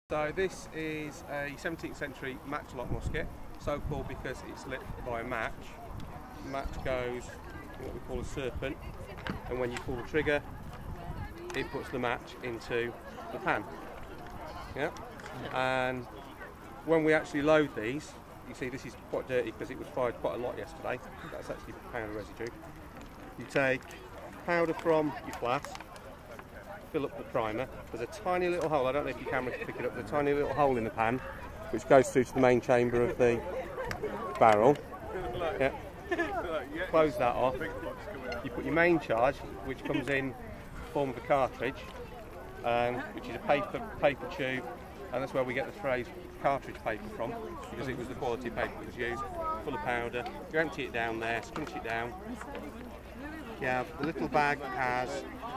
So this is a 17th century matchlock musket, so called because it's lit by a match. The match goes in what we call a serpent, and when you pull the trigger, it puts the match into the pan. Yeah. And when we actually load these, you see this is quite dirty because it was fired quite a lot yesterday. That's actually powder residue. You take powder from your flask, fill up the primer. There's a tiny little hole, I don't know if your camera can pick it up, there's a tiny little hole in the pan which goes through to the main chamber of the barrel. Yeah. Close that off. You put your main charge, which comes in the form of a cartridge, which is a paper tube, and that's where we get the phrase cartridge paper from, because it was the quality paper that was used, full of powder. You empty it down there, scrunch it down. Yeah, the little bag has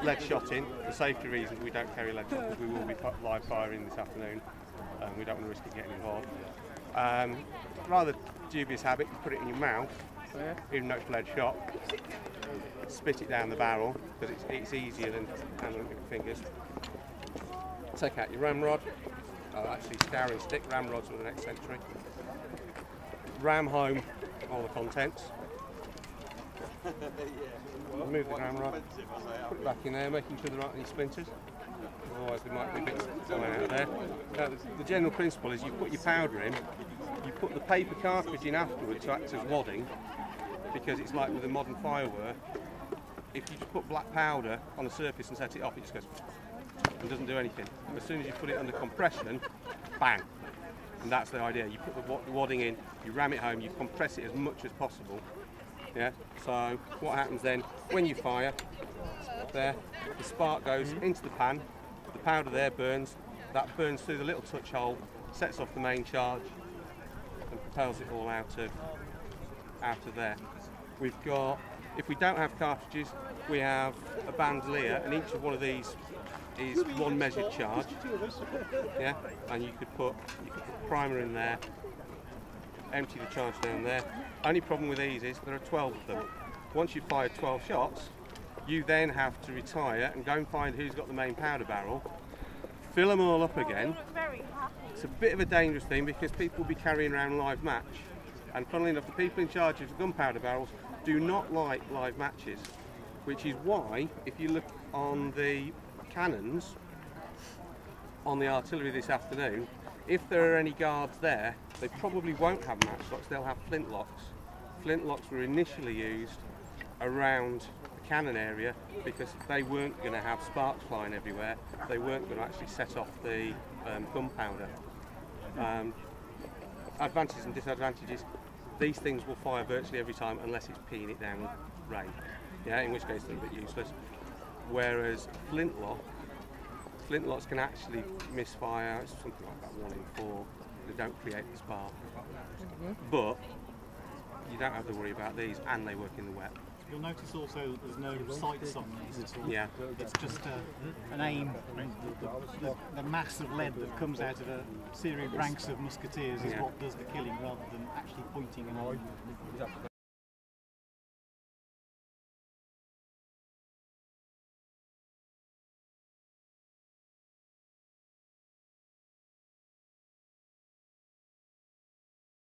lead shot in. For safety reasons, we don't carry lead shot because we will be live firing this afternoon. We don't want to risk it getting involved. Rather dubious habit, you put it in your mouth, even though it's lead shot. Spit it down the barrel because it's easier than handling it with your fingers. Take out your ramrod. Actually, scouring stick. Ramrods were the next century. Ram home all the contents. Remove the ramrod, put it back in there, making sure there aren't any splinters, otherwise there might be bits coming out of there. The general principle is you put your powder in, you put the paper cartridge in afterwards to act as wadding, because it's like with a modern firework, if you just put black powder on the surface and set it off, it just goes and doesn't do anything. As soon as you put it under compression, bang! And that's the idea. You put the wadding in, you ram it home, you compress it as much as possible. Yeah, so what happens then, when you fire, there, the spark goes into the pan, the powder there burns, that burns through the little touch hole, sets off the main charge and propels it all out of there. We've got, if we don't have cartridges, we have a bandolier, and each of one of these is one measured charge. Yeah, and you could put primer in there, empty the charge down there. Only problem with these is there are 12 of them. Once you've fired 12 shots, you then have to retire and go and find who's got the main powder barrel, fill them all up again. It's a bit of a dangerous thing because people will be carrying around live match, and funnily enough the people in charge of the gunpowder barrels do not like live matches, which is why if you look on the cannons on the artillery this afternoon, if there are any guards there, they probably won't have matchlocks, they'll have flintlocks. Flintlocks were initially used around the cannon area because they weren't going to have sparks flying everywhere, they weren't going to actually set off the gunpowder. Advantages and disadvantages, these things will fire virtually every time unless it's peeing it down with rain, yeah, in which case they're a bit useless. Whereas flintlocks can actually misfire, it's something like that 1 in 4, they don't create the spark. But you don't have to worry about these, and they work in the wet. You'll notice also there's no sights on these at all. Yeah. It's just an aim. The mass of lead that comes out of a series of ranks of musketeers is what does the killing rather than actually pointing and